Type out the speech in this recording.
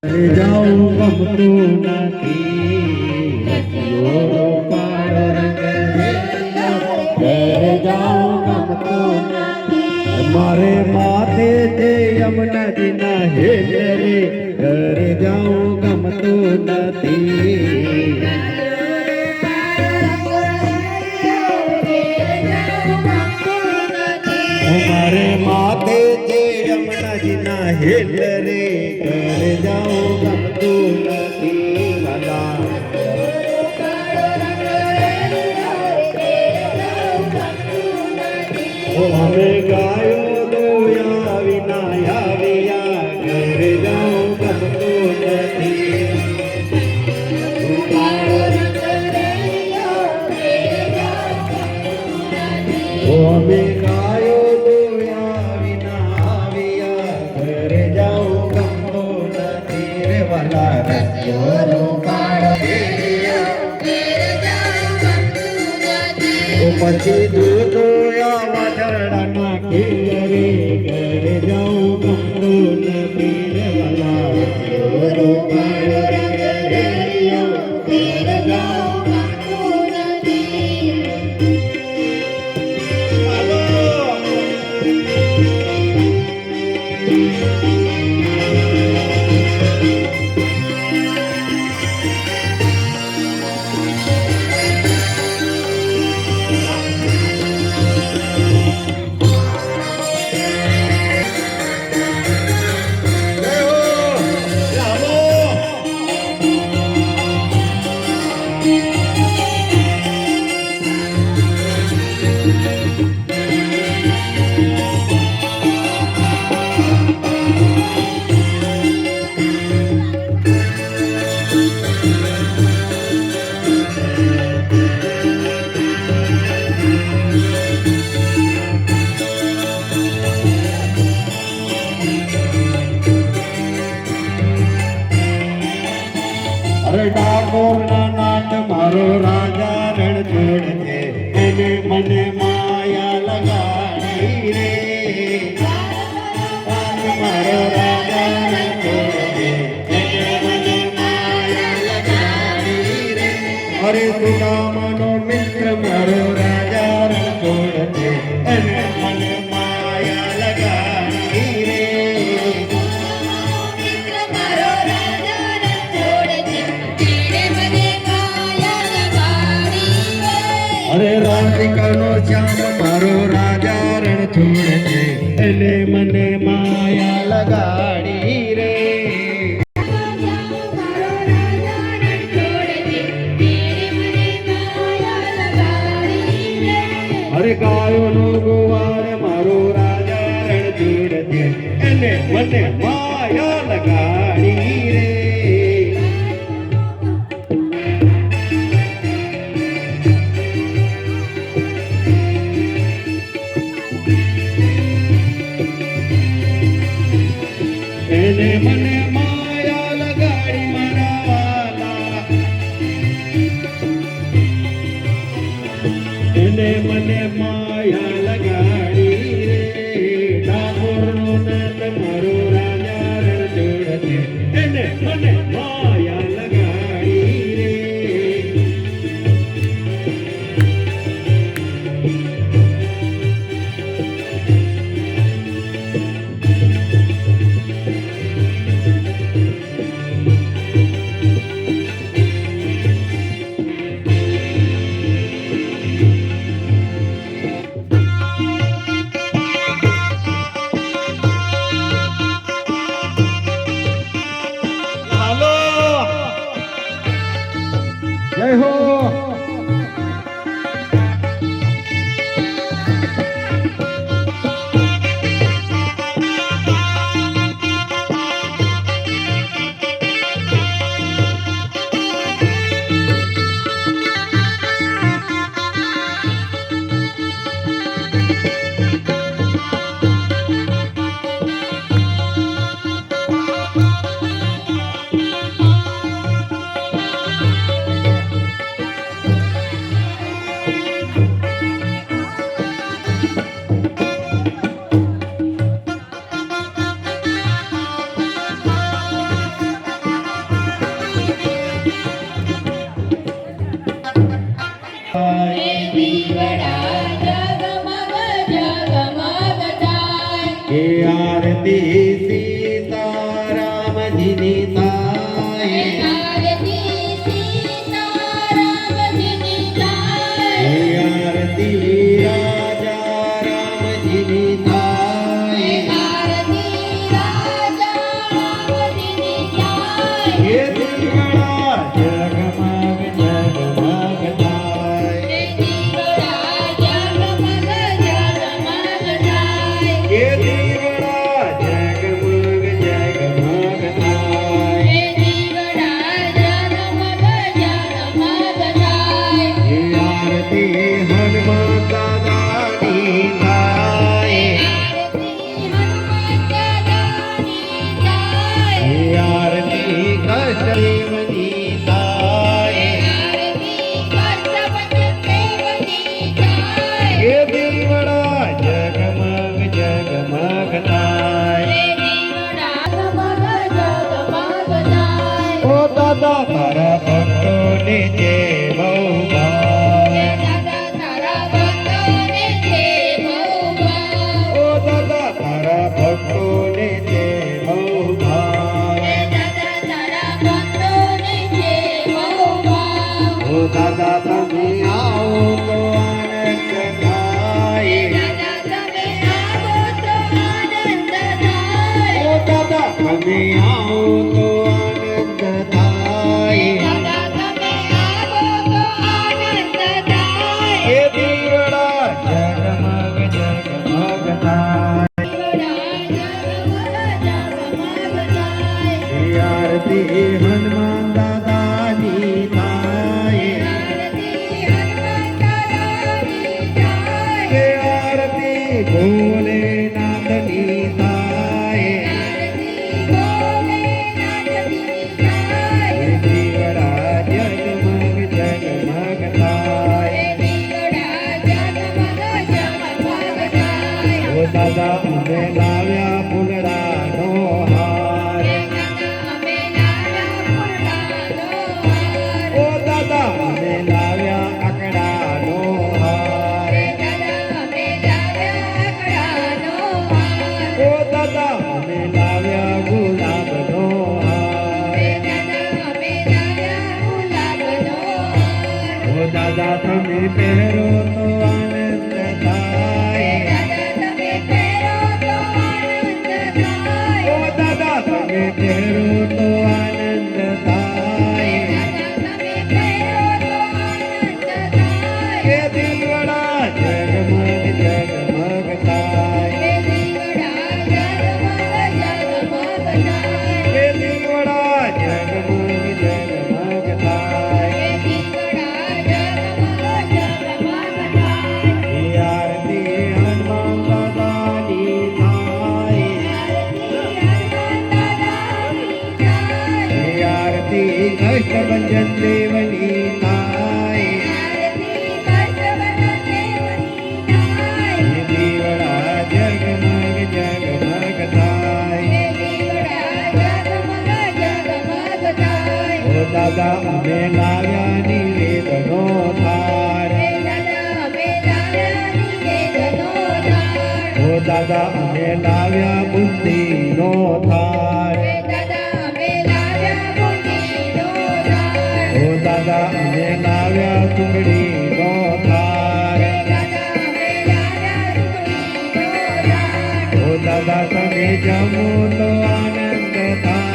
જાઉં ગમતું નથી રસિયો પાડો ઘરે જાઉં ગમતું નથી મારે માથે તે યમુના ના હેલે રે ઘરે જાઉં ગમતું નથી મારે માથે તે યમુના ના હેલે રે ઘરે જાઉં ગમતું નથી વાલા અમે ગાયો દોયા વિના આવ્યા ઘરે જાઉં ગમતું નથી અમે ગાયો દોયા વિના આવ્યા ઘરે જાઉં ગમતું નથી રે વાલા રસ્યો પછી દૂધોયા વાદળા નાખી રે ઘરે જાઉં ગમતું નથી રે વાલા ડાકોર ના નાથ મારો રાજા રણ છોડ છે એને મને માયા લગાડી રે મારો રાજા રણ છોડ છે એને મને માયા લગાડી રે અરે સુદામાનો મિત્ર મારો રાજા રણ છોડ છે એને મને માયા લગાડી રે અરે રાધિકાનો શ્યામ મારો રાજા રણ છોડ છે એને મને માયા લગાડી રે અરે ગાયોનો ગોવાળ મારો રાજા રણ છોડ છે એને મને માયા લગાડી રે એને મને માયા લગાડી મારા વાલા એને મને માયા લગાડી રે ડાકોરનો નાથ મારો રાજા રણ છોડ છે એને મને માયા લગાડી રે જય હો આરતી સીતારામજીની થાય આરતી સીતારામજીની થાય આરતી રાજા રામજીની થાય આરતી રાજા રામજીની થાય હે દીવડા જગમગ જગમગ થાય હે દીવડા જગમગ જગમગ થાય હે દીવડા જગમગ જગમગ થાય હે દીવડા જગમગ જગમગ થાય હે આરતી હનુમાન દાદાની થાય આરતી હનુમાન દાદાની થાય હે આરતી કષ્ટદેવની થાય આરતી કષ્ટપંચદેવની થાય હે દીવડા જગમગ જગમગ થાય હે દીવડા જગમગ જગમગ થાય ઓ દાદા તારા ભક્તોને જે બહુ ભાવ હે દાદા તારા ભક્તોને જે બહુ ભાવ ઓ દાદા તારા ભક્તોને જે બહુ ભાવ હે દાદા તારા ભક્તોને જે બહુ ભાવ ઓ દાદા તમે આવો તો આનંદ થાય દાદા તમે આવો તો આનંદ થાય ઓ દાદા તમે આવો તો આનંદ થાય દાદા તમે આવો તો આનંદ થાય હે દીવડા જગમગ જગમગ થાય હે આરતી હનુમાન દાદાની થાય હે આરતી ભોલેનાથની થાય હે દીવડા જગમગ જગમગ થાય ઓ દાદા અમે લાવ્યા ફૂલડાનો હાર ઓ દાદા અમે લાવ્યા આકડાનો હાર ઓ દાદા અમે લાવ્યા ગુલાબનો હાર ઓ દાદા તમે પહેરો તો આનંદ થાય ઓ દાદા તમે પહેરો તો આનંદ થાય હે દીવડા જગમગ જગમગ થાય હે દીવડા જગમગ જગમગ થાય હે આરતી હનુમાન દાદાની થાય હે આરતી કષ્ટભંજન દેવની થાય હે દીવડા જગમગ જગમગ થાય ઓ દાદા અમે લાવ્યા નિવેદનો થાર ઓ દાદા અમે લાવ્યા બુદ્ધિનો થાર ઓ દાદા અમે લાવ્યા ચૂંટણીનો થાર ઓ દાદા તમે જમો તો આનંદ થાય